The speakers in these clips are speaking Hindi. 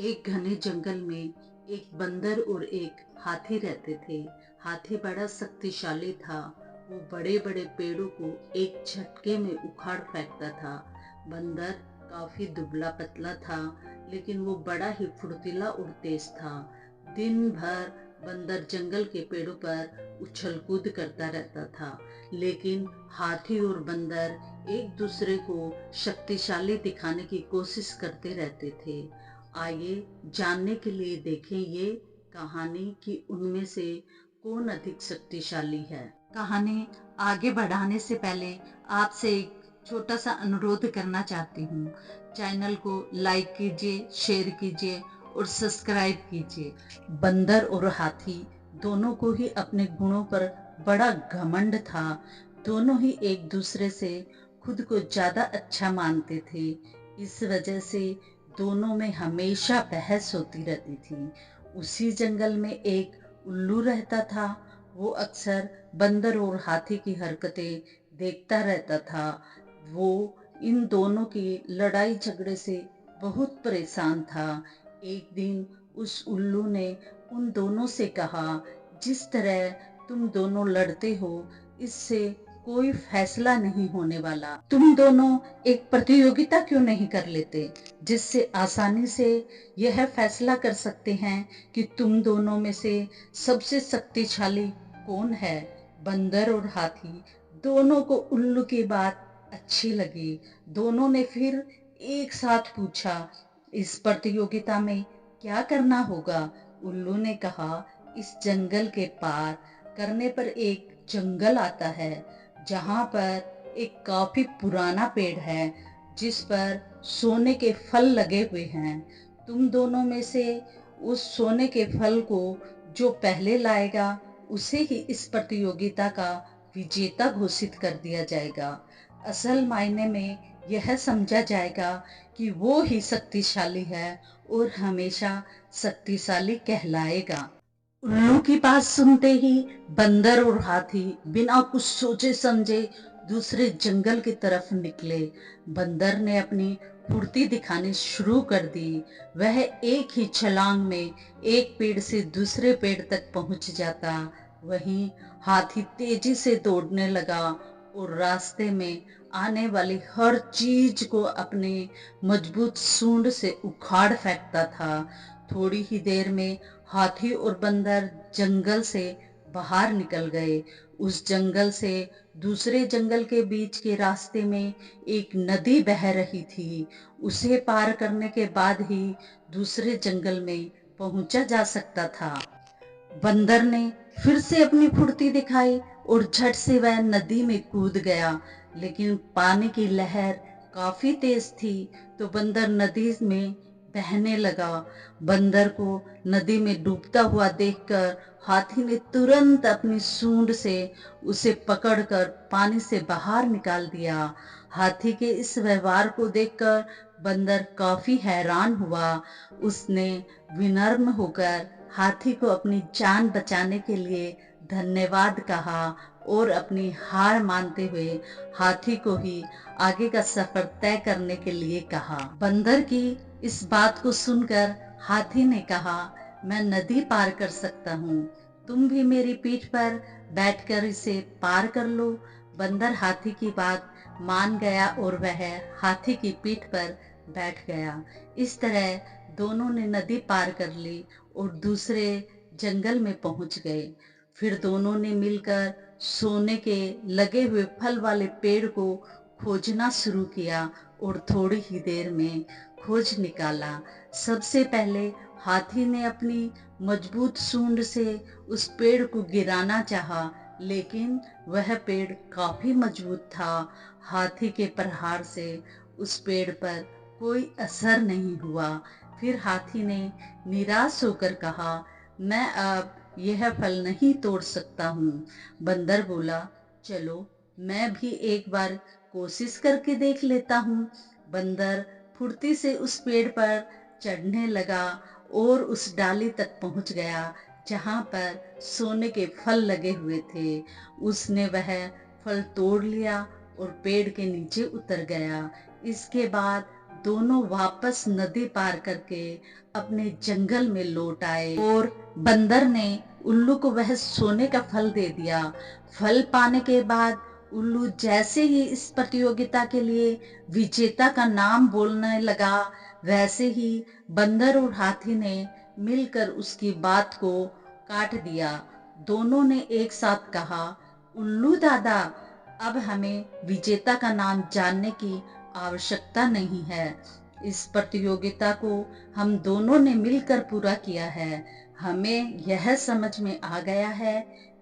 एक घने जंगल में एक बंदर और एक हाथी रहते थे। हाथी बड़ा शक्तिशाली था। वो बड़े बड़े पेड़ों को एक झटके में उखाड़ फेंकता था। बंदर काफी दुबला पतला था, लेकिन वो बड़ा ही फुर्तीला और तेज था। दिन भर बंदर जंगल के पेड़ों पर उछल कूद करता रहता था, लेकिन हाथी और बंदर एक दूसरे को शक्तिशाली दिखाने की कोशिश करते रहते थे। आइए जानने के लिए देखें ये कहानी कि उनमें से कौन अधिक शक्तिशाली है। कहानी आगे बढ़ाने से पहले आपसे एक छोटा सा अनुरोध करना चाहती हूँ। चैनल को लाइक कीजिए, शेयर कीजिए और सब्सक्राइब कीजिए। बंदर और हाथी दोनों को ही अपने गुणों पर बड़ा घमंड था। दोनों ही एक दूसरे से खुद को ज्यादा अच्छा मानते थे। इस वजह से दोनों में हमेशा बहस होती रहती थी। उसी जंगल में एक उल्लू रहता था। वो अक्सर बंदर और हाथी की हरकतें देखता रहता था। वो इन दोनों की लड़ाई झगड़े से बहुत परेशान था। एक दिन उस उल्लू ने उन दोनों से कहा, जिस तरह तुम दोनों लड़ते हो, इससे कोई फैसला नहीं होने वाला। तुम दोनों एक प्रतियोगिता क्यों नहीं कर लेते, जिससे आसानी से यह फैसला कर सकते हैं कि तुम दोनों में से सबसे शक्तिशाली कौन है। बंदर और हाथी दोनों को उल्लू की बात अच्छी लगी। दोनों ने फिर एक साथ पूछा, इस प्रतियोगिता में क्या करना होगा। उल्लू ने कहा, इस जंगल के पार करने पर एक जंगल आता है, जहाँ पर एक काफी पुराना पेड़ है, जिस पर सोने के फल लगे हुए हैं। तुम दोनों में से उस सोने के फल को जो पहले लाएगा, उसे ही इस प्रतियोगिता का विजेता घोषित कर दिया जाएगा। असल मायने में यह समझा जाएगा कि वो ही शक्तिशाली है और हमेशा शक्तिशाली कहलाएगा। उल्लू की बात सुनते ही बंदर और हाथी बिना कुछ सोचे समझे दूसरे जंगल की तरफ निकले। बंदर ने अपनी फुर्ती दिखानी शुरू कर दी। वह एक ही छलांग में एक पेड़ से दूसरे पेड़ तक पहुंच जाता। वहीं हाथी तेजी से दौड़ने लगा और रास्ते में आने वाली हर चीज को अपने मजबूत सूंड से उखाड़ फेंकता था। थोड़ी ही देर में हाथी और बंदर जंगल से बाहर निकल गए। उस जंगल से दूसरे जंगल के बीच के रास्ते में एक नदी बह रही थी। उसे पार करने के बाद ही दूसरे जंगल में पहुंचा जा सकता था। बंदर ने फिर से अपनी फुर्ती दिखाई और झट से वह नदी में कूद गया, लेकिन पानी की लहर काफी तेज थी, तो बंदर नदी में बहने लगा। बंदर को नदी में डूबता हुआ देखकर हाथी ने तुरंत अपनी सूंड से उसे पकड़कर पानी से बाहर निकाल दिया। हाथी के इस व्यवहार को देखकर बंदर काफी हैरान हुआ। उसने विनम्र होकर हाथी को अपनी जान बचाने के लिए धन्यवाद कहा और अपनी हार मानते हुए हाथी को ही आगे का सफर तय करने के लिए कहा। बंदर की इस बात को सुनकर हाथी ने कहा, मैं नदी पार कर सकता हूँ, तुम भी मेरी पीठ पर बैठकर इसे पार कर लो। बंदर हाथी की बात मान गया और वह हाथी की पीठ पर बैठ गया। इस तरह दोनों ने नदी पार कर ली और दूसरे जंगल में पहुंच गए। फिर दोनों ने मिलकर सोने के लगे हुए फल वाले पेड़ को खोजना शुरू किया और थोड़ी ही देर में खोज निकाला। सबसे पहले हाथी ने अपनी मजबूत सूंड से उस पेड़ को गिराना चाहा, लेकिन वह पेड़ काफी मजबूत था। हाथी के प्रहार से उस पेड़ पर कोई असर नहीं हुआ। फिर हाथी ने निराश होकर कहा, मैं अब यह फल नहीं तोड़ सकता हूँ। बंदर बोला, चलो मैं भी एक बार कोशिश करके देख लेता हूँ। बंदर फुर्ती से उस पेड़ पर चढ़ने लगा और उस डाली तक पहुंच गया जहां पर सोने के फल लगे हुए थे। उसने वह फल तोड़ लिया और पेड़ के नीचे उतर गया। इसके बाद दोनों वापस नदी पार करके अपने जंगल में लौट आए और बंदर ने उल्लू को वह सोने का फल दे दिया। फल पाने के बाद उल्लू जैसे ही इस प्रतियोगिता के लिए विजेता का नाम बोलने लगा, वैसे ही बंदर और हाथी ने मिलकर उसकी बात को काट दिया। दोनों ने एक साथ कहा, उल्लू दादा, अब हमें विजेता का नाम जानने की आवश्यकता नहीं है। इस प्रतियोगिता को हम दोनों ने मिलकर पूरा किया है। हमें यह समझ में आ गया है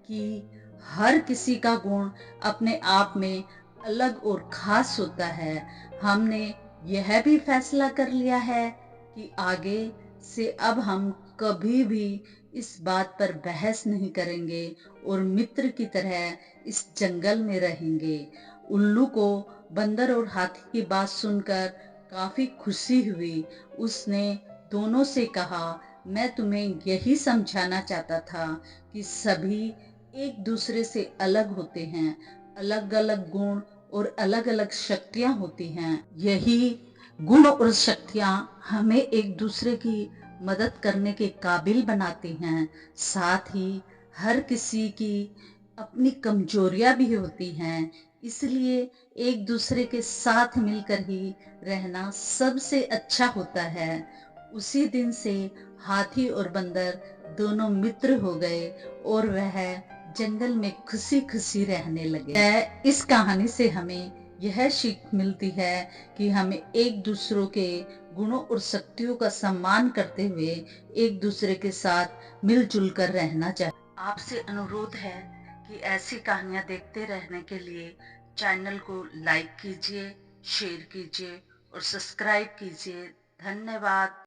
कि हर किसी का गुण अपने आप में अलग और खास होता है। हमने यह भी फैसला कर लिया है कि आगे से अब हम कभी भी इस बात पर बहस नहीं करेंगे और मित्र की तरह इस जंगल में रहेंगे। उल्लू को बंदर और हाथी की बात सुनकर काफी खुशी हुई। उसने दोनों से कहा, मैं तुम्हें यही समझाना चाहता था कि सभी एक दूसरे से अलग होते हैं। अलग अलग गुण और अलग अलग शक्तियां होती हैं। यही गुण और शक्तियां हमें एक दूसरे की मदद करने के काबिल बनाती हैं। साथ ही हर किसी की अपनी कमजोरियां भी होती हैं। इसलिए एक दूसरे के साथ मिलकर ही रहना सबसे अच्छा होता है। उसी दिन से हाथी और बंदर दोनों मित्र हो गए और वह जंगल में खुशी खुशी रहने लगे। इस कहानी से हमें यह सीख मिलती है कि हमें एक दूसरों के गुणों और शक्तियों का सम्मान करते हुए एक दूसरे के साथ मिलजुल कर रहना चाहिए। आपसे अनुरोध है कि ऐसी कहानियां देखते रहने के लिए चैनल को लाइक कीजिए, शेयर कीजिए और सब्सक्राइब कीजिए। धन्यवाद।